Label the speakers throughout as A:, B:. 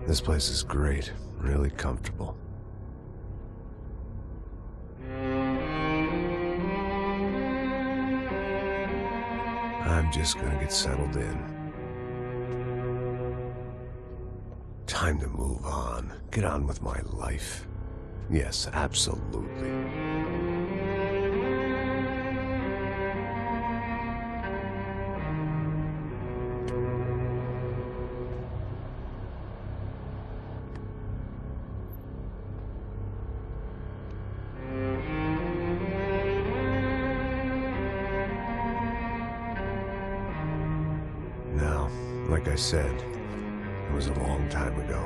A: This place is great, really comfortable. I'm just gonna get settled in. Time to move on. Get on with my life. Yes, absolutely. Now, like I said, it was a long time ago.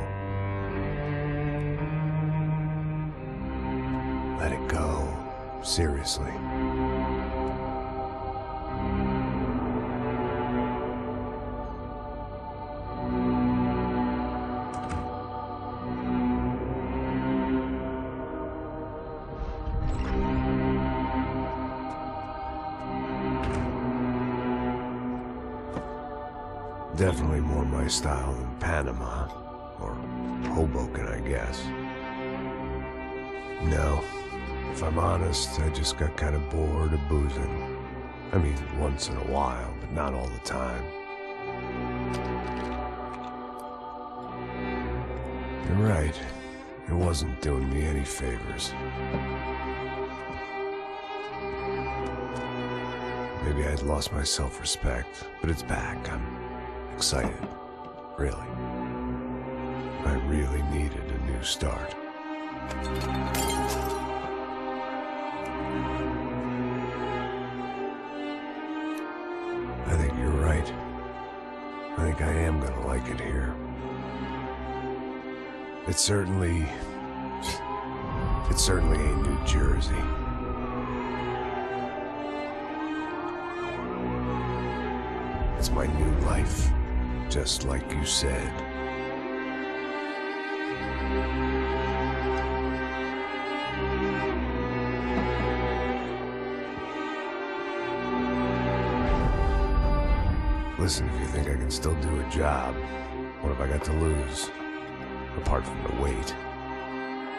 A: Let it go. Seriously. Definitely more my style than Panama, or Hoboken, I guess. No, if I'm honest, I just got kind of bored of boozing. I mean, once in a while, but not all the time. You're right, it wasn't doing me any favors. Maybe I'd lost my self-respect, but it's back. I'm excited, really. I really needed a new start. I think you're right. I think I am gonna like it here. It certainly ain't New Jersey. It's my new life. Just like you said. Listen, if you think I can still do a job, what have I got to lose? Apart from the weight.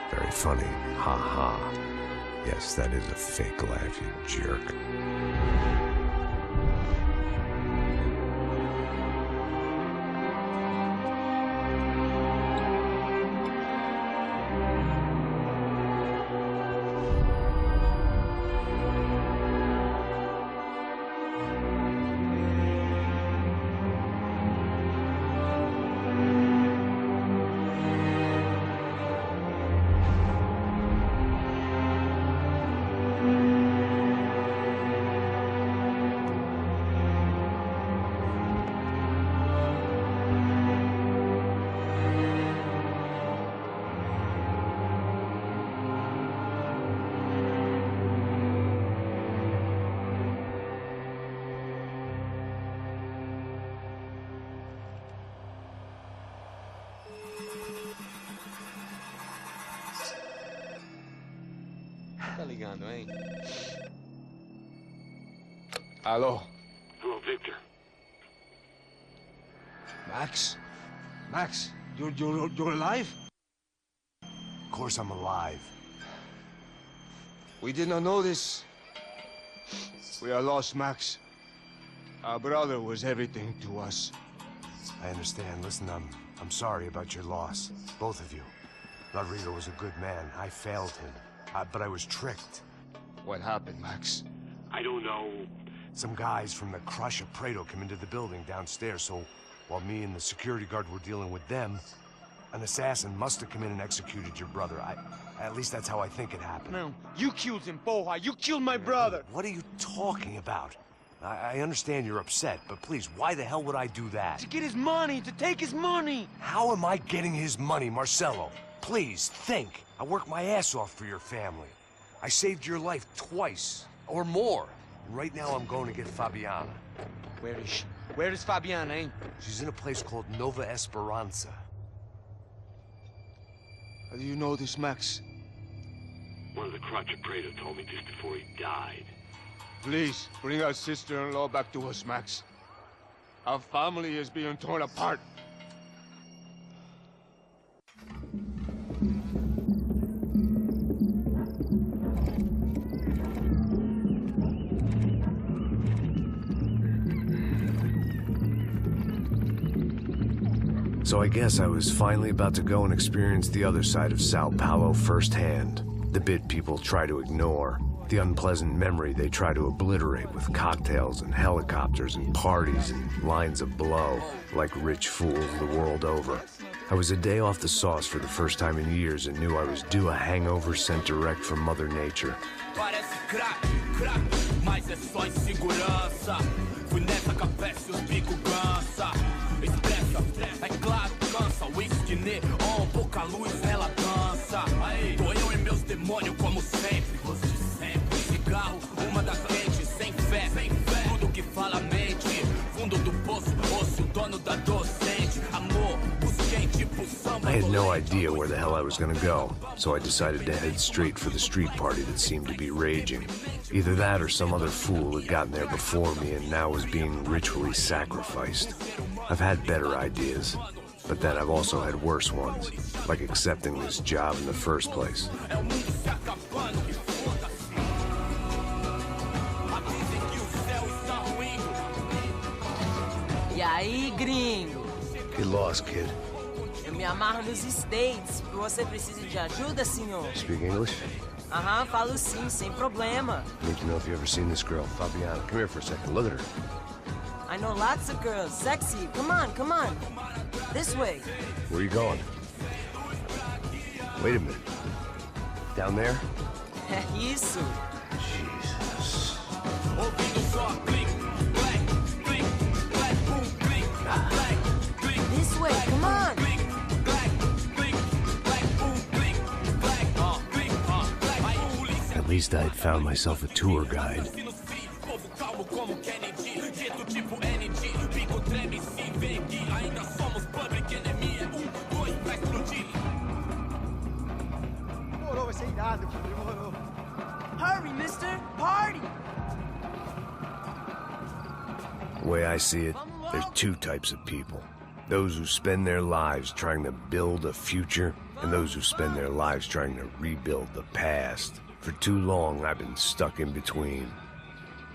A: Very funny. Ha ha. Yes, that is a fake laugh, you jerk.
B: Tá ligando, hein? Alô?
C: Hello, Victor.
B: Max? Max, you're alive?
A: Of course I'm alive.
B: We did not know this. We are lost, Max. Our brother was everything to us.
A: I understand. Listen, I'm sorry about your loss. Both of you. Rodrigo was a good man. I failed him. But I was tricked.
B: What happened, Max?
C: I don't know.
A: Some guys from the Crush of Prado came into the building downstairs, so while me and the security guard were dealing with them, an assassin must have come in and executed your brother. At least that's how I think it happened.
D: No, you killed him, Poja. You killed my brother.
A: What are you talking about? I understand you're upset, but please, why the hell would I do that?
D: To get his money, to take his money.
A: How am I getting his money, Marcelo? Please, think. I worked my ass off for your family. I saved your life twice, or more. Right now I'm going to get Fabiana.
D: Where is she? Where is Fabiana, eh?
A: She's in a place called Nova Esperanza.
B: How do you know this, Max?
C: One of the Crotch of Prado told me just before he died.
B: Please, bring our sister-in-law back to us, Max. Our family is being torn apart.
A: So I guess I was finally about to go and experience the other side of Sao Paulo firsthand. The bit people try to ignore. The unpleasant memory they try to obliterate with cocktails and helicopters and parties and lines of blow, like rich fools the world over. I was a day off the sauce for the first time in years and knew I was due a hangover sent direct from Mother Nature.
E: Parece crack, mas é só insegurança. Fui nessa capeste, os bico cansa. Expressa, é claro, cansa. Whisky neon, pouca luz, ela dança. Tô eu e meus demônios como sempre. Cigarro, uma das frentes, sem fé. Tudo que fala mente. Fundo do poço, osso, dono da docente. Amor, busquei tipo samba.
A: I had no idea where the hell I was gonna go, so I decided to head straight for the street party that seemed to be raging. Either that or some other fool had gotten there before me and now was being ritually sacrificed. I've had better ideas, but then I've also had worse ones, like accepting this job in the first place.
F: E aí, gringo?
A: Get lost, kid.
F: Eu me amarro nos States. Você precisa de ajuda, senhor?
A: Speak English?
F: Aham, falo sim, sem problema.
A: I need to know if you've ever seen this girl, Fabiana. Come here for a second. Look at her.
F: I know lots of girls. Sexy. Come on, come on. This way.
A: Where are you going? Wait a minute. Down there?
F: É isso.
A: Jesus.
F: This way, come on.
A: At least I had found myself a tour guide.
D: Demorou, vai ser irado, demorou.
F: Hurry, mister. Party.
A: The way I see it, there's two types of people. Those who spend their lives trying to build a future, and those who spend their lives trying to rebuild the past. For too long, I've been stuck in between.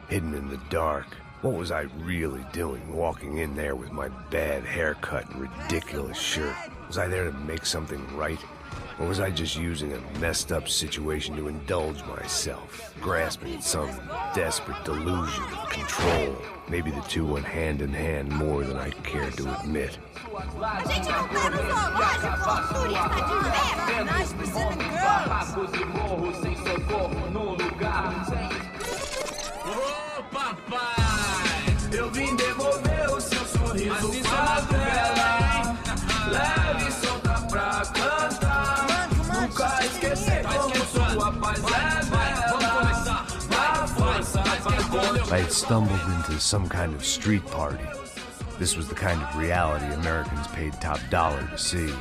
A: Hidden in the dark. What was I really doing, walking in there with my bad haircut and ridiculous shirt? Was I there to make something right? Or was I just using a messed up situation to indulge myself, grasping at some desperate delusion of control? Maybe the two went hand in hand more than I cared to admit.
G: A gente não tá no zoológico, turista de merda!
F: Nice Brazilian girls.
E: Ô papai, eu vim devolver o seu sorriso pra vela. Leve e solta pra cantar. Nunca esquecer como sua paz é bela. Na força pra
A: I had stumbled into some kind of street party. This was the kind of reality Americans paid top dollar to see.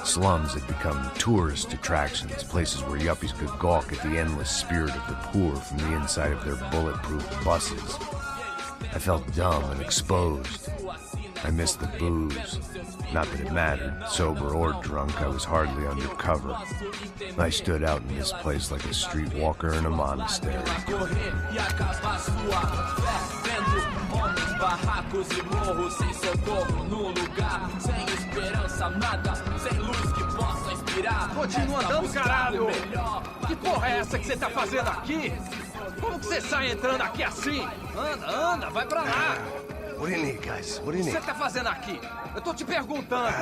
A: Slums had become tourist attractions, places where yuppies could gawk at the endless spirit of the poor from the inside of their bulletproof buses. I felt dumb and exposed. I missed the booze. Not that it mattered. Sober or drunk, I was hardly undercover. I stood out in this place like a streetwalker in a monastery.
E: barracos e morros sem socorro no lugar, sem esperança, nada, sem luz que possa inspirar.
H: Continua andando, caralho! Que porra é essa que você tá fazendo aqui? Como que você sai entrando aqui assim? Anda, vai pra lá!
A: What do you need, guys? What do you
H: O que
A: need?
H: você tá fazendo aqui? Eu tô te perguntando.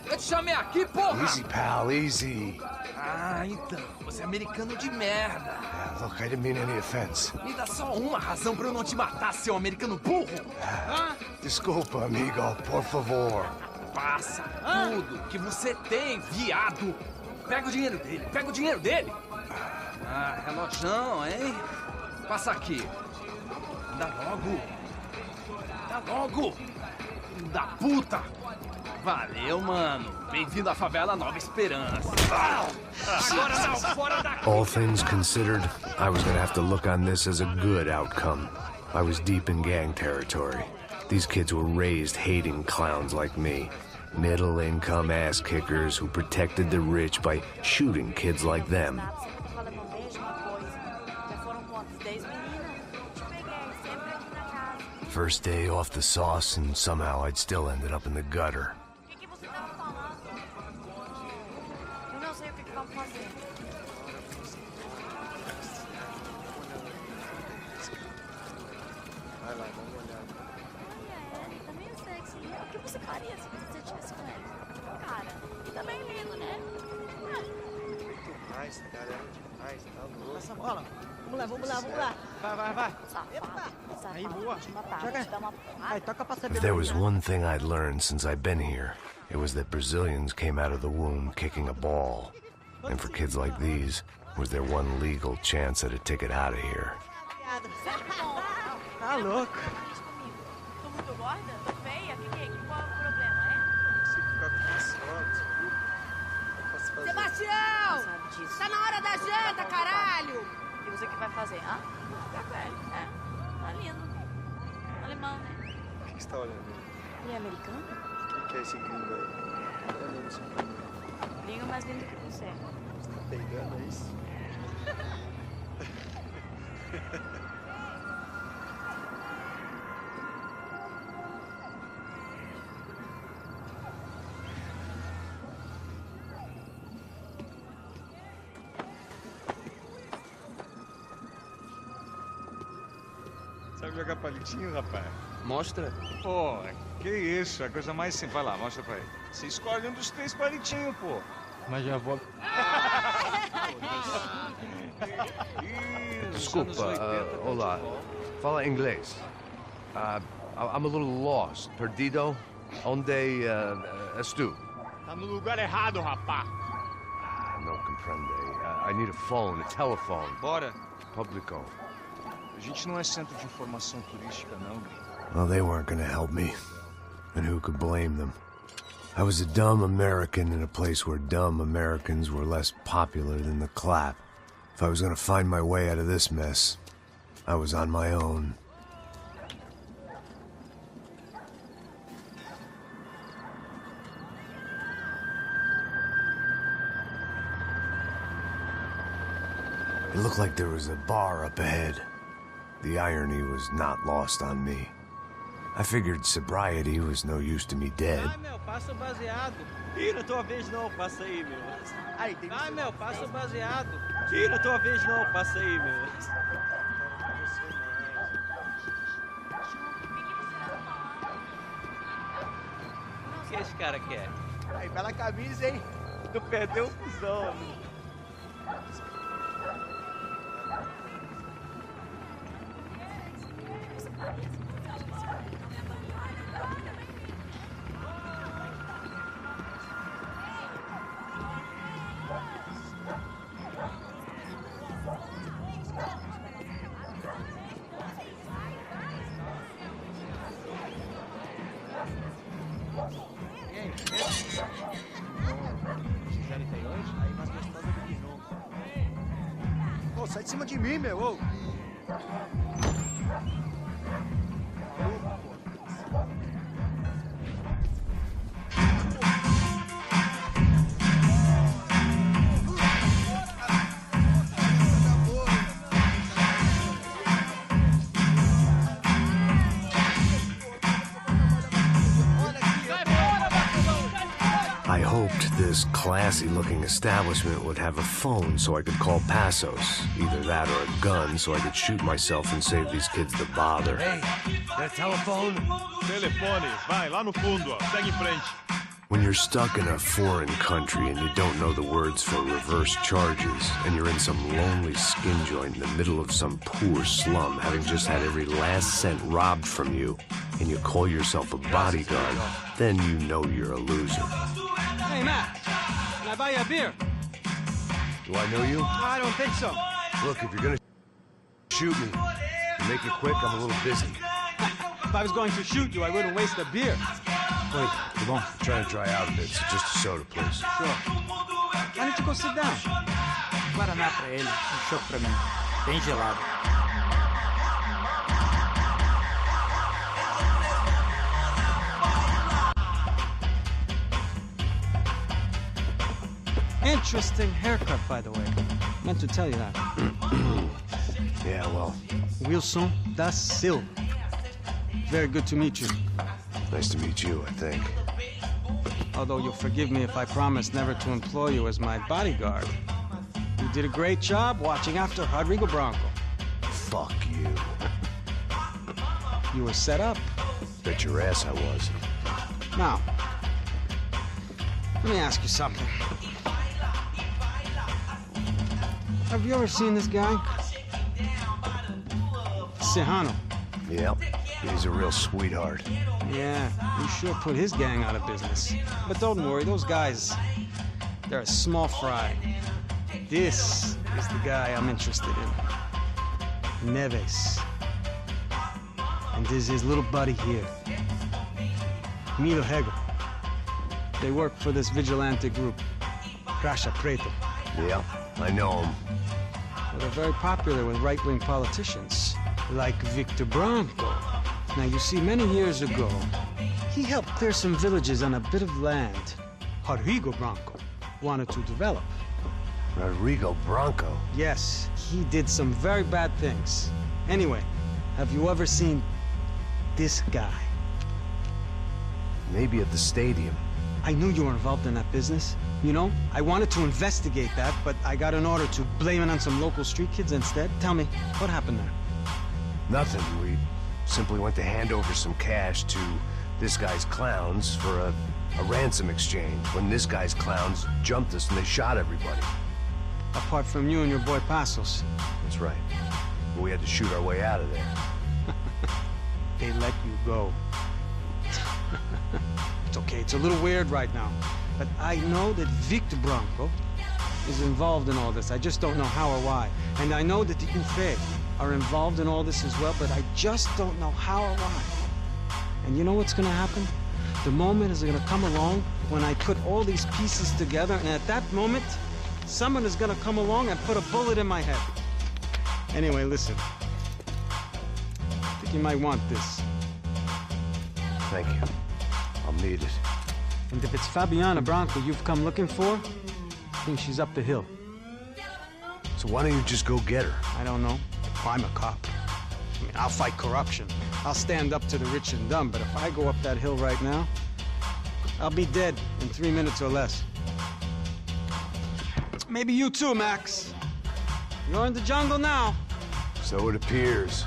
H: Eu te chamei aqui, porra!
A: Easy, pal, easy.
H: Ah, então, você é americano de merda.
A: Look, I didn't mean any offense.
H: Me dá só uma razão pra eu não te matar, seu americano burro. Hã?
A: Desculpa, amigo, por favor.
H: Passa tudo que você tem, viado. Pega o dinheiro dele, Ah, relojão, hein? Passa aqui. Dá logo. Filho da puta. Valeu, mano. Bem-vindo à favela Nova Esperança. Agora não, fora daqui.
A: All things considered, I was gonna have to look on this as a good outcome. I was deep in gang territory. These kids were raised hating clowns like me. Middle-income ass-kickers who protected the rich by shooting kids like them. First day off the sauce, and somehow I'd still ended up in the gutter.
D: demais, cara. Era demais, tá louco.
F: Essa bola. Vamos lá, vamos lá, vamos lá.
D: Vai.
G: Safado.
D: Aí, boa.
F: Joga.
G: Te dá uma
F: Aí, toca pra saber.
A: If there was one thing I'd learned since I'd been here, it was that Brazilians came out of the womb kicking a ball. And for kids like these, was their one legal chance at a ticket out of here.
F: Tá louco.
G: Tô muito gorda? Tô feia? Qual é o problema, é?
D: Você ficar com as fotos, viu? Eu posso fazer.
G: Sebastião! Sabe disso. Tá na hora da janta, caralho! E você que vai fazer, hã? Café. É. Tá lindo. Alemão, né?
D: O que você tá olhando aí?
G: Ele é americano?
D: Quem que é esse gringo aí? Tá olhando assim pra mim.
G: Gringo mais lindo que você.
D: Você tá pegando, é isso?
I: Sabe jogar palitinho, rapaz?
H: Mostra.
I: Pô, que isso, é a coisa mais simples. Vai lá, mostra pra ele. Você escolhe um dos 3 palitinhos, pô.
H: Mas já vou...
A: Desculpa, olá. Fala inglês. I'm a little lost. Perdido? Onde estou?
I: Tá no lugar errado, rapá.
A: Não compreende. I need a phone, a telephone.
I: Bora.
A: Publico.
I: A gente não é centro de informação turística, não, gringo.
A: Well, they weren't gonna help me. And who could blame them? I was a dumb American in a place where dumb Americans were less popular than the clap. If I was gonna find my way out of this mess, I was on my own. It looked like there was a bar up ahead. The irony was not lost on me. I figured sobriety was no use to me dead.
J: Ah, meu, passa o baseado. Ih, não tua vez não, passa aí, meu.
D: Aí, tem
J: Ah, meu, passa o baseado. Ih, não tua vez não, passa aí, meu. O que esse cara quer?
D: Aí, bela camisa, hein?
J: Tu perdeu o fusão, amigo.
D: Aí, mais gostosa do que nunca. Ô, sai de cima de mim, meu, ô.
A: I hoped this classy-looking establishment would have a phone so I could call Passos. Either that or a gun so I could shoot myself and save these kids the bother. Hey, that telephone?
I: Telefone, vai, lá no fundo, ó. Segue em frente.
A: When you're stuck in a foreign country and you don't know the words for reverse charges, and you're in some lonely skin joint in the middle of some poor slum, having just had every last cent robbed from you, and you call yourself a bodyguard, then you know you're a loser.
J: Hey, Matt, can I buy you a beer?
A: Do I know you?
J: I don't think so.
A: Look, if you're gonna shoot me, make it quick, I'm a little busy.
J: If I was going to shoot you, I wouldn't waste a beer.
A: Wait, come on. I'm trying to dry out a bit, so just a soda, please.
J: Sure. Why don't you go sit down? Guaraná pra ele, chopp pra mim. Bem gelado. Interesting haircut, by the way. Meant to tell you that.
A: Yeah, well,
J: Wilson da Silva. Very good to meet you.
A: nice to meet you, I think.
J: Although you'll forgive me if I promise never to employ you as my bodyguard. You did a great job watching after Rodrigo Bronco.
A: Fuck you.
J: You were set up.
A: Bet your ass I was.
J: Now, let me ask you something. Have you ever seen this guy? Serrano.
A: Yep, he's a real sweetheart.
J: Yeah, he sure put his gang out of business. But don't worry, those guys, they're a small fry. This is the guy I'm interested in. Neves. And this is his little buddy here. Milo Hegel. They work for this vigilante group, Crasha Preto.
A: Yeah, I know him.
J: Well, they're very popular with right-wing politicians, like Victor Branco. Now, you see, many years ago, he helped clear some villages on a bit of land Rodrigo Branco wanted to develop.
A: Rodrigo Branco?
J: Yes, he did some very bad things. Anyway, have you ever seen this guy?
A: Maybe at the stadium.
J: I knew you were involved in that business. You know, I wanted to investigate that, but I got an order to blame it on some local street kids instead. Tell me, what happened there?
A: Nothing. We simply went to hand over some cash to this guy's clowns for a ransom exchange when this guy's clowns jumped us and they shot everybody.
J: Apart from you and your boy Passos.
A: That's right. But we had to shoot our way out of there.
J: They let you go. It's okay, it's a little weird right now. But I know that Victor Branco is involved in all this. I just don't know how or why. And I know that the UFE are involved in all this as well, but I just don't know how or why. And you know what's gonna happen? The moment is gonna come along when I put all these pieces together, and at that moment, someone is gonna come along and put a bullet in my head. Anyway, listen. I think you might want this.
A: Thank you. I'll need it.
J: And if it's Fabiana Branco you've come looking for, I think she's up the hill.
A: So why don't you just go get her?
J: I don't know. I'm a cop. I mean, I'll fight corruption. I'll stand up to the rich and dumb, but if I go up that hill right now, I'll be dead in 3 minutes or less. Maybe you too, Max. You're in the jungle now.
A: So it appears.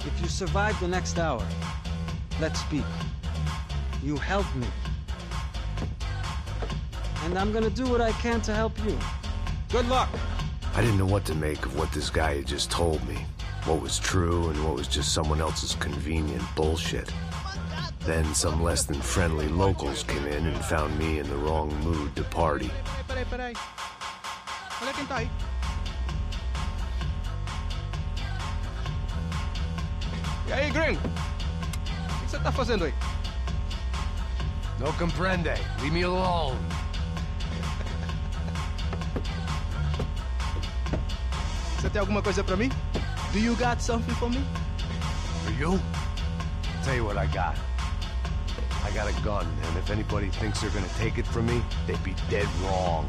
J: If you survive the next hour, let's speak. You help me. And I'm gonna do what I can to help you. Good luck.
A: I didn't know what to make of what this guy had just told me. What was true and what was just someone else's convenient bullshit. Then some less than friendly locals came in and found me in the wrong mood to party.
D: Peraí. Olha quem tá aí. E aí, gringo? O que você tá fazendo aí?
A: No comprende. Leave me alone.
D: Você tem alguma coisa pra mim? Do you got something for me?
A: For you? Tell you what I got. I got a gun, and if anybody thinks they're gonna take it from me, they'd be dead wrong.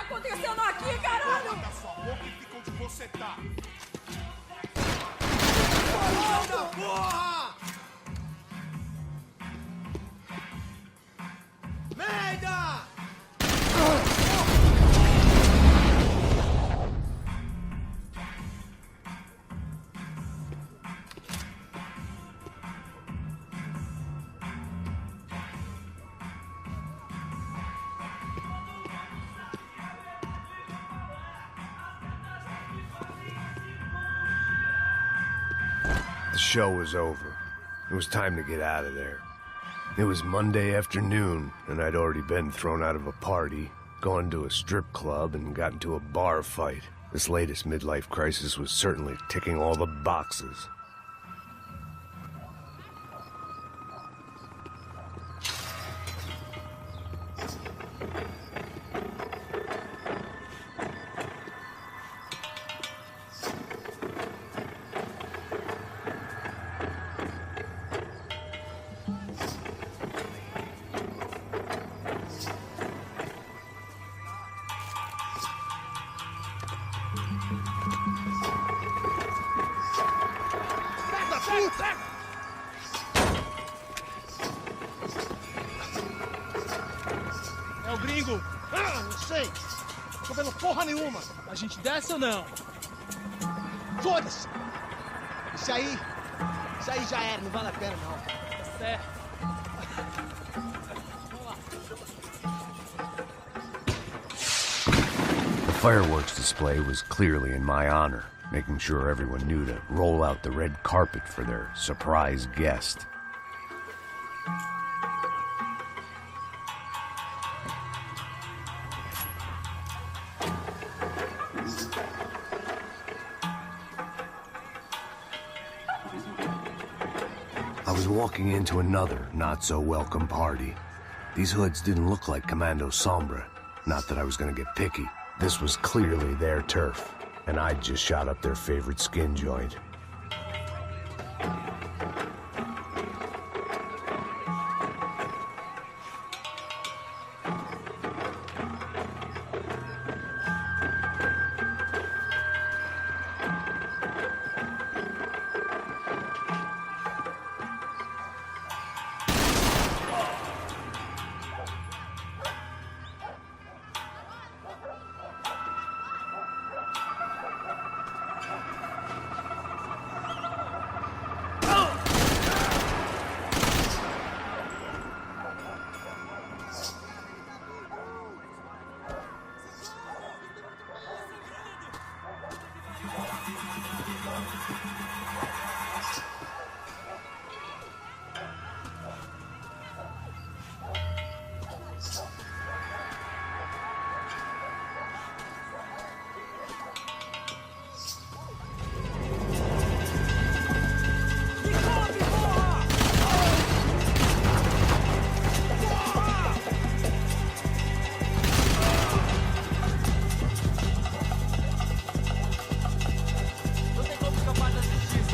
G: acontecendo aqui, caralho?
E: Cala sua boca e fica onde você tá.
D: Porra! Merda!
A: The show was over. It was time to get out of there. It was Monday afternoon, and I'd already been thrown out of a party, gone to a strip club, and got into a bar fight. This latest midlife crisis was certainly ticking all the boxes.
H: É o gringo.
D: Ah, não sei. Não tô vendo porra nenhuma.
H: A gente desce ou não?
D: Foda-se. Isso aí já era, não vale a pena não.
H: Tá certo.
A: The fireworks display was clearly in my honor, making sure everyone knew to roll out the red carpet for their surprise guest. I was walking into another not-so-welcome party. These hoods didn't look like Commando Sombra. Not that I was gonna get picky. This was clearly their turf, and I'd just shot up their favorite skin joint.
H: Não tem como escapar da justiça.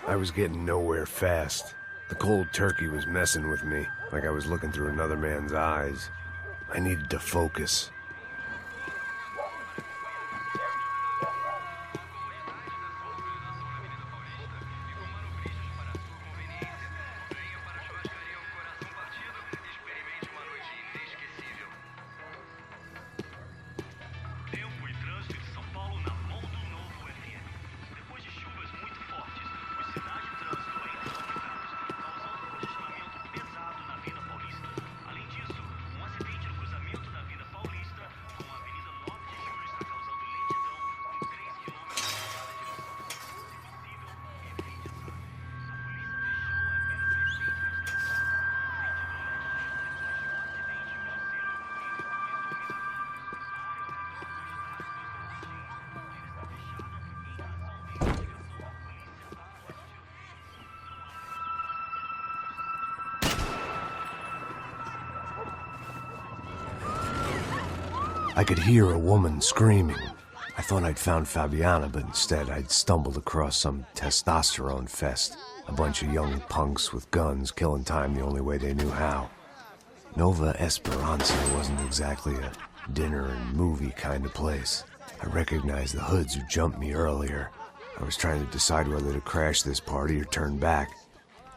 A: I was getting nowhere fast. The cold turkey was messing with me, like I was looking through another man's eyes. I needed to focus. I could hear a woman screaming. I thought I'd found Fabiana, but instead I'd stumbled across some testosterone fest. A bunch of young punks with guns killing time the only way they knew how. Nova Esperanza wasn't exactly a dinner and movie kind of place. I recognized the hoods who jumped me earlier. I was trying to decide whether to crash this party or turn back,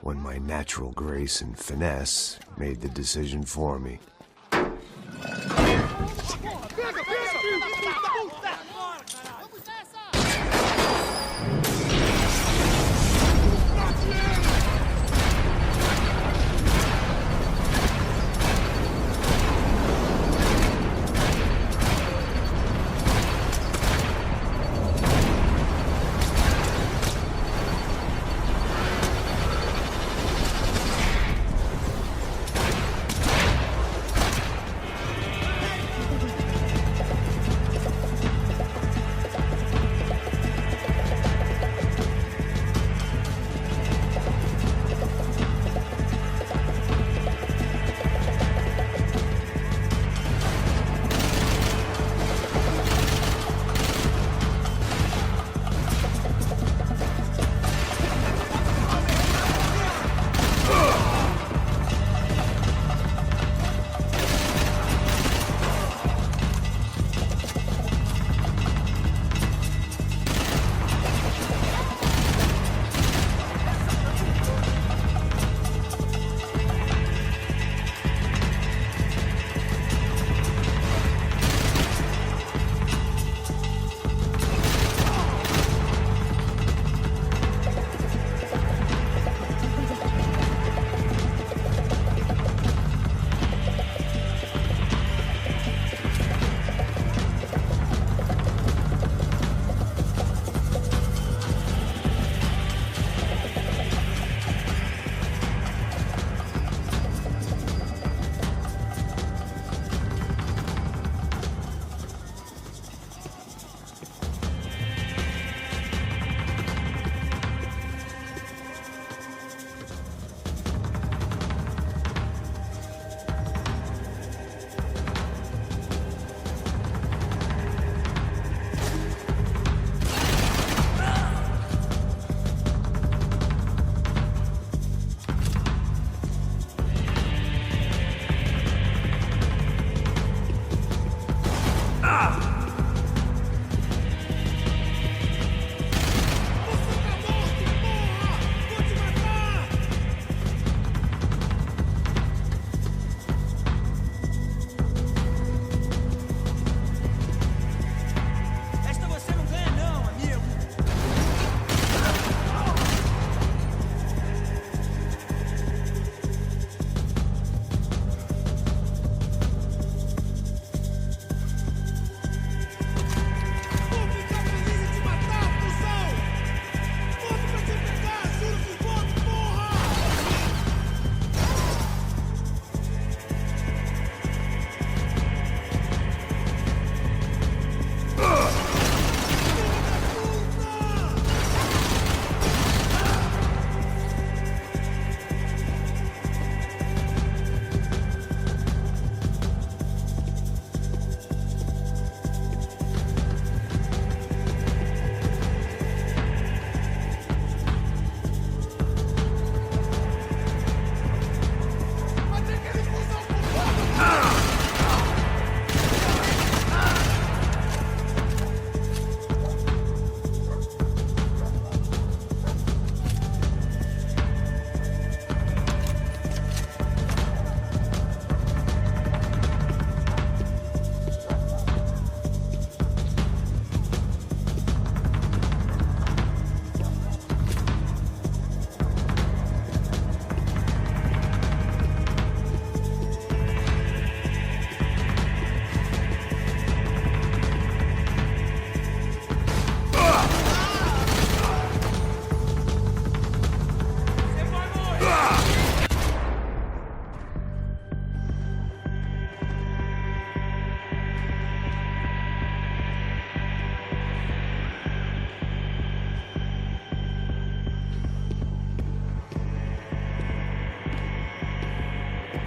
A: when my natural grace and finesse made the decision for me.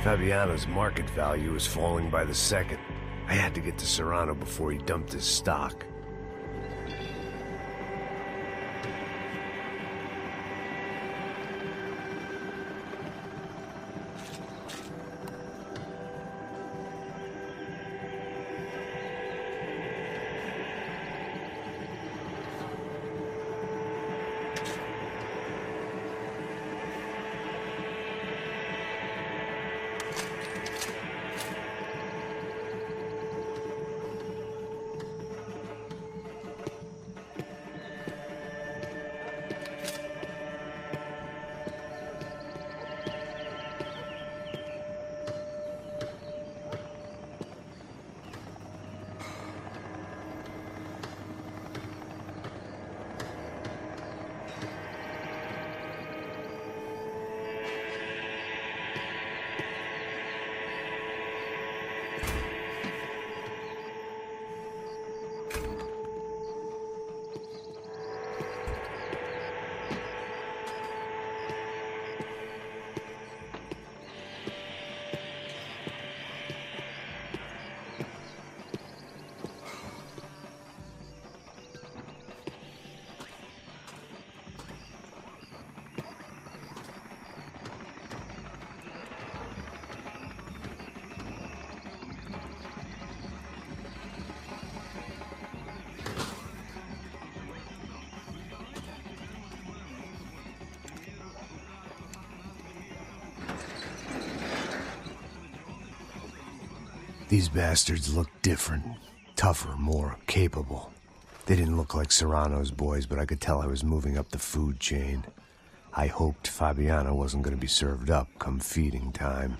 A: Fabiano's market value was falling by the second. I had to get to Serrano before he dumped his stock. These bastards looked different, tougher, more capable. They didn't look like Serrano's boys, but I could tell I was moving up the food chain. I hoped Fabiano wasn't going to be served up come feeding time.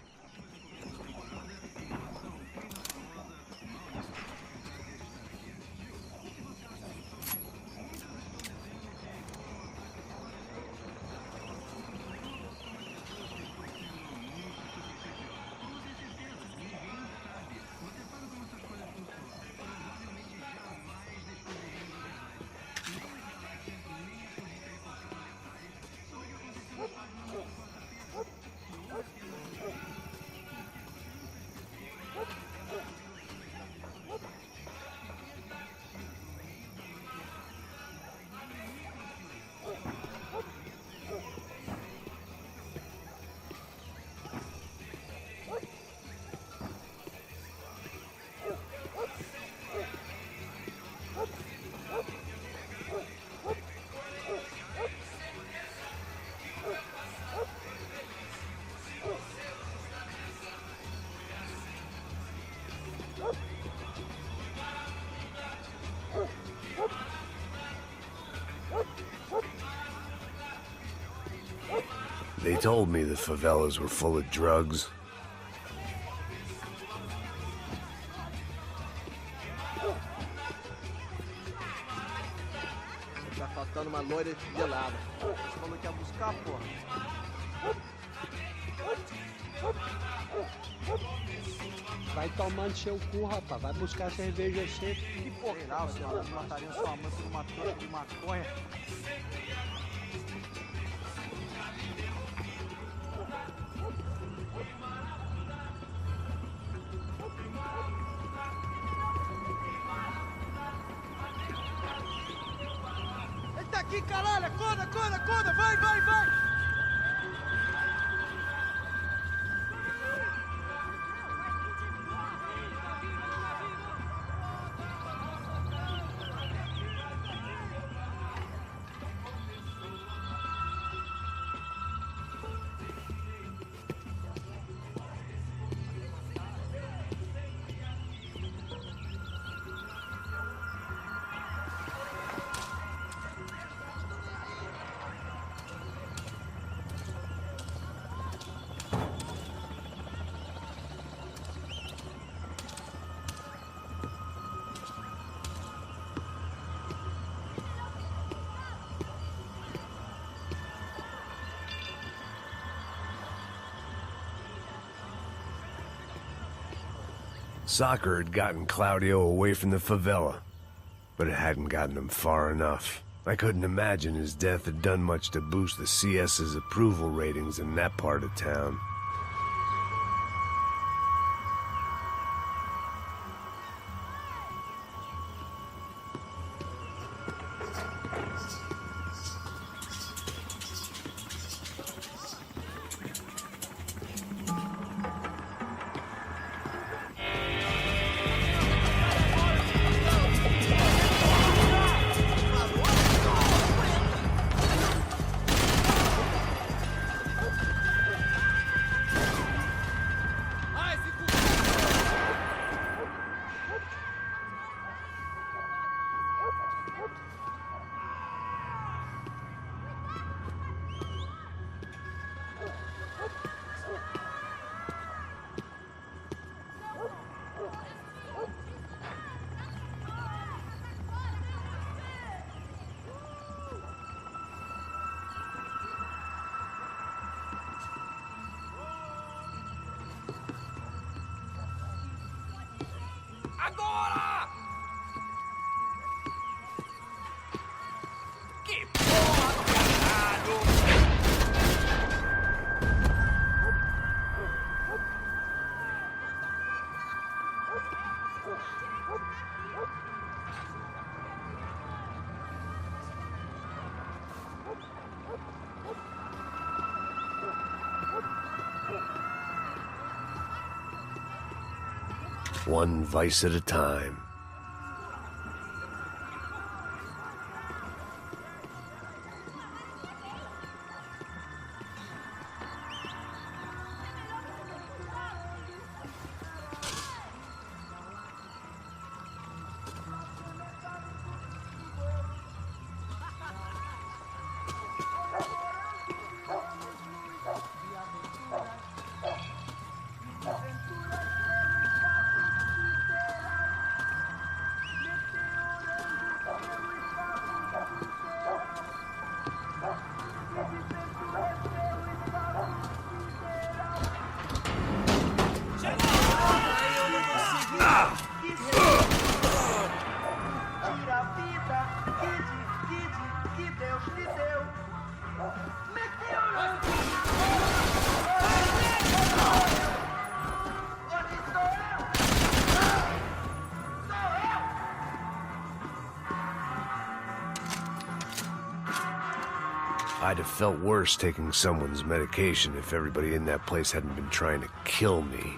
A: They told me the favelas were full of drugs.
D: Tá faltando uma loira gelada. Você falou que ia buscar, porra.
J: Vai tomando seu cu, rapaz. Vai buscar cerveja sempre.
D: Que porra, não, senhora. Matariam sua mãe por uma touca de maconha. Ele tá aqui, caralho! Acorda, acorda, acorda! Vai, vai, vai!
A: Soccer had gotten Claudio away from the favela, but it hadn't gotten him far enough. I couldn't imagine his death had done much to boost the CS's approval ratings in that part of town.
E: agora! Que porra do caralho!
A: One vice at a time. I'd have felt worse taking someone's medication if everybody in that place hadn't been trying to kill me.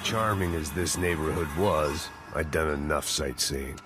A: Charming as this neighborhood was, I'd done enough sightseeing.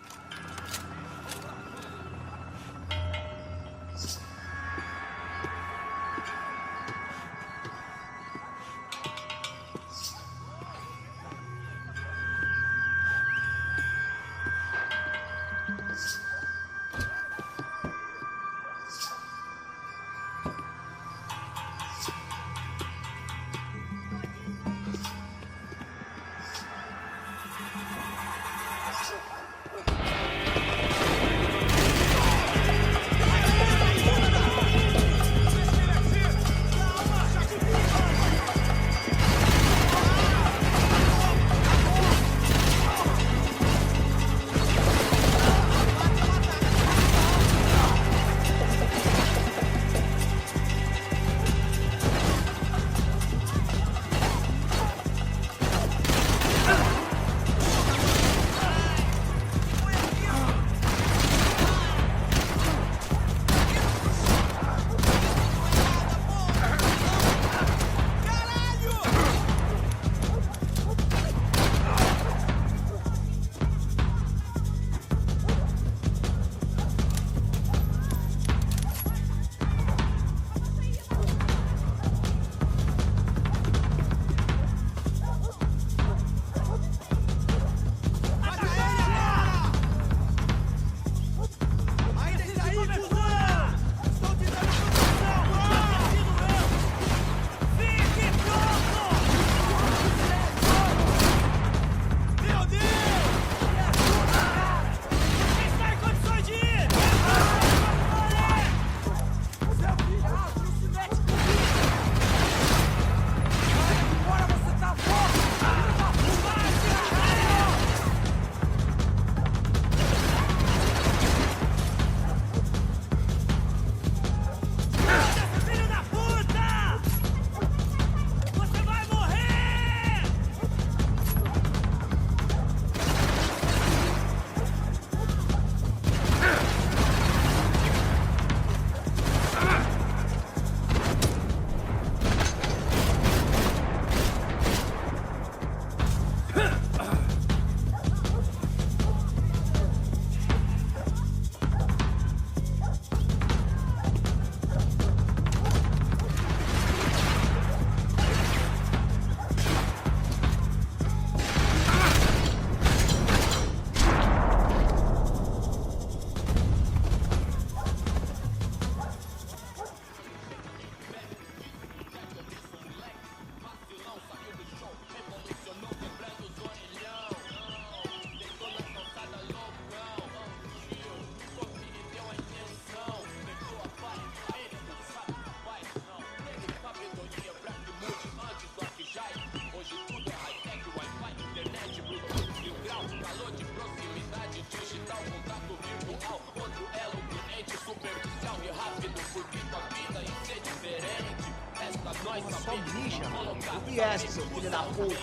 D: Só mija, mano. O viesse, seu filho da puta.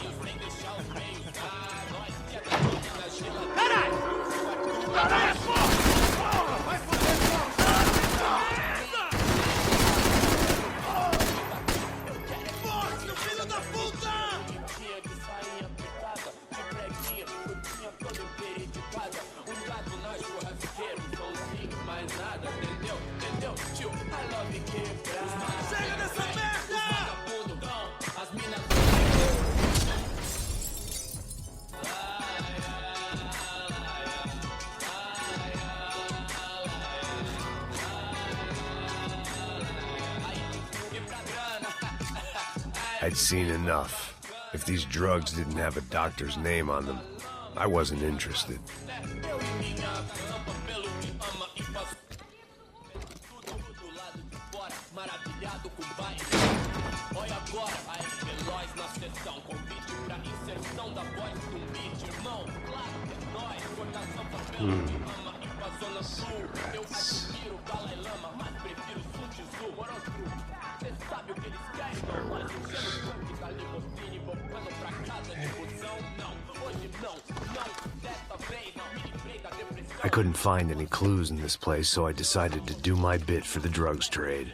D: Caralho! Caralho, porra! Vai foder, porra! Seu filho da puta! Chega dessa merda!
A: I'd seen enough. If these drugs didn't have a doctor's name on them, I wasn't interested. I couldn't find any clues in this place, so I decided to do my bit for the drugs trade.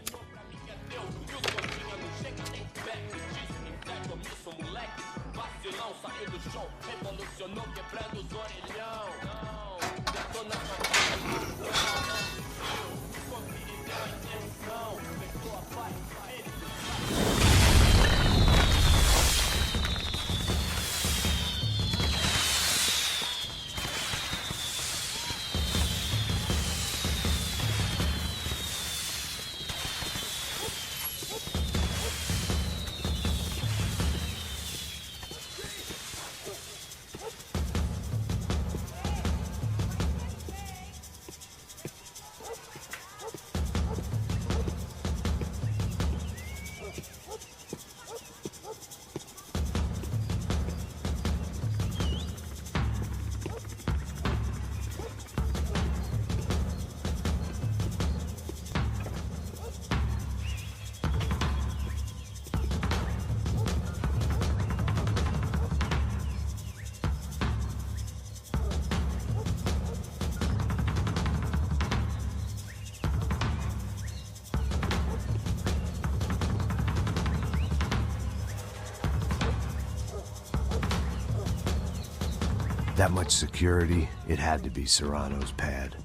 A: That much security, it had to be Serrano's pad.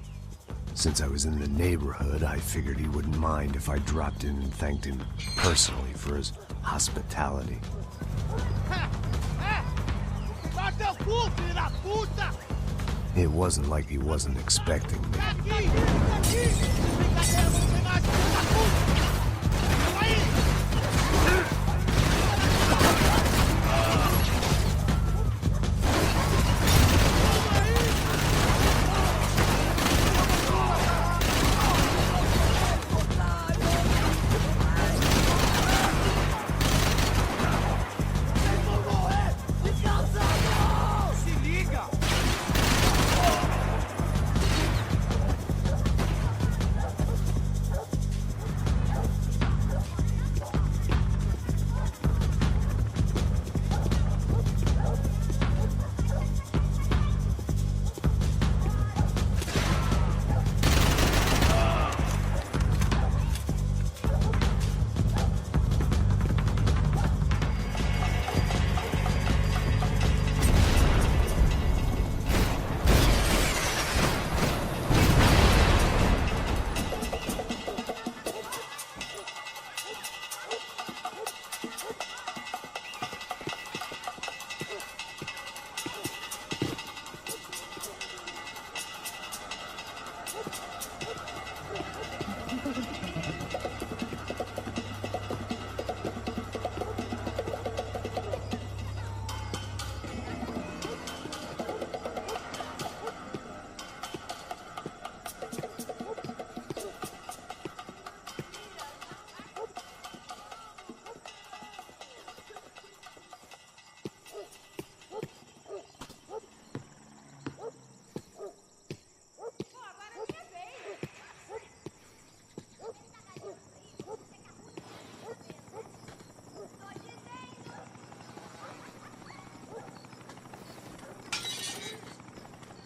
A: Since I was in the neighborhood, I figured he wouldn't mind if I dropped in and thanked him personally for his hospitality. It wasn't like he wasn't expecting me.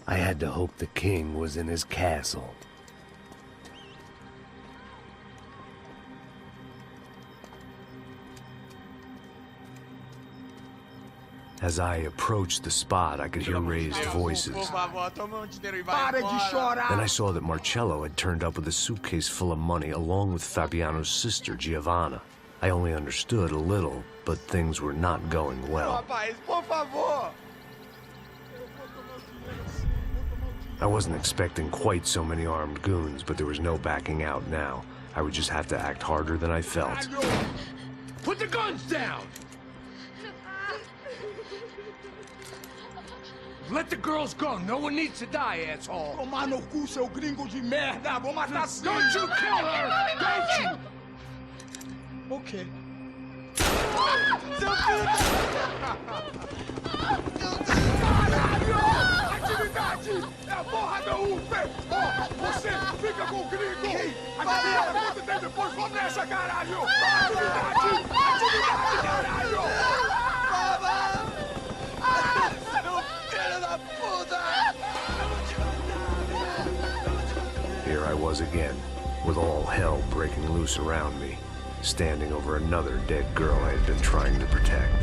A: I had to hope the king was in his castle. As I approached the spot, I could hear raised voices.
D: Para de chorar!
A: Then I saw that Marcello had turned up with a suitcase full of money along with Fabiano's sister, Giovanna. I only understood a little, but things were not going well. I wasn't expecting quite so many armed goons, but there was no backing out now. I would just have to act harder than I felt.
E: Put the guns down! Let the girls go. No one needs to die, asshole.
D: Tomar no cu, seu gringo de merda! Vou matar sim!
E: Don't you kill her! Don't you!
D: Ok. Caralho! Atividade! É a porra da UF! Ó, você fica com o gringo! Atividade, quanto tempo depois vou nessa, caralho! Atividade! Atividade, caralho!
A: Here I was again, with all hell breaking loose around me, standing over another dead girl I had been trying to protect.